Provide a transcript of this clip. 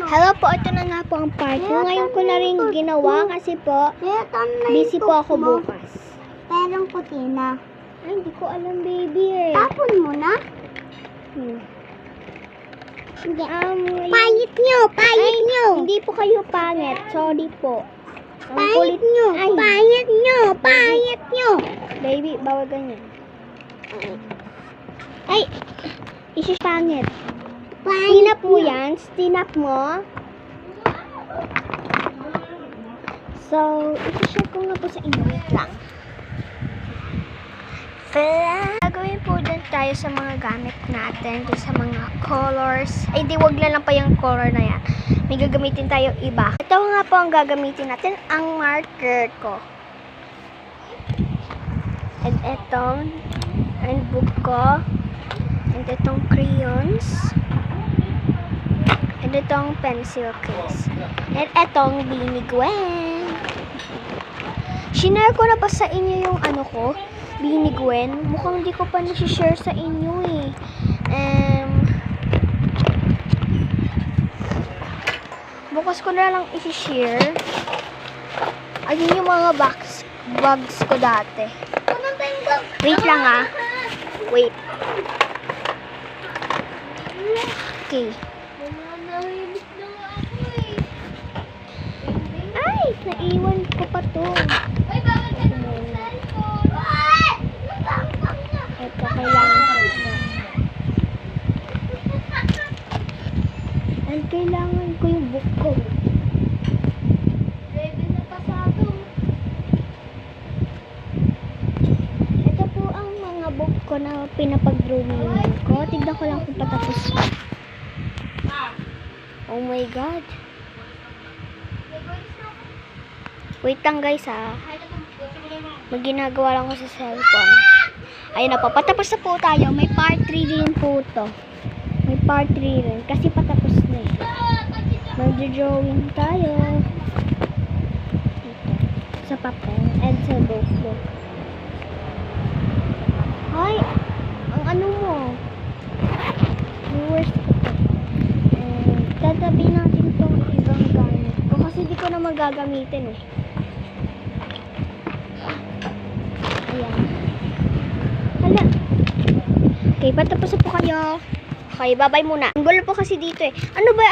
Hello po, ito na nga po ang part. Ngayon ko na rin ginawa kasi po, busy po ako bukas. Perong kutina. Ay, hindi ko alam, baby eh. Tapon mo na. Hindi. Payit nyo! Payit nyo! Hindi po kayo pangit. Sorry po. Ang Payit kulit nyo! Ay, Payit nyo! Payit nyo! baby, bawal ganyan. Ay, isipangit. Stinap mo yan? Stinap mo? So, isi-share ko nga po sa inyo. Wait lang. Gagawin po dun tayo sa mga gamit natin. Dun sa mga colors. Ay, di, wag na lang pa yung color na yan. May gagamitin tayo iba. Ito nga po ang gagamitin natin. Ang marker ko. And etong and book ko. And itong crayons. And itong pencil case. And itong Bini Gwen. Shinare ko na ba sa inyo yung ano ko? Bini Gwen. Mukhang di ko pa nasi-share sa inyo eh. Bukas ko na lang isi-share. Ayun yung mga bags ko dati. Wait lang ah. Wait. Okay. Ay, naiwan ko pa to. Ito, kailangan ko ito. And kailangan ko yung book ko. Ito po ang mga book ko na pinapag-drawingan ko. Tignan ko lang kung patapos. Oh my God. Wait lang guys ha. May ginagawa lang ko sa cellphone. Ayun na po. Patapos na po tayo. May part 3 din po to. May part 3 rin. Kasi patapos na eh. Mag-drawing tayo. Dito. Sa papel. And sa book. Ay! Ang ano mo? Viewers ko to. Tatabi natin itong ibang gamit ko. Kasi di ko na magagamitin eh. Ayan. Hala. Okay, patapos na po kayo. Okay, bye-bye muna. Ang gulo po kasi dito eh. Ano ba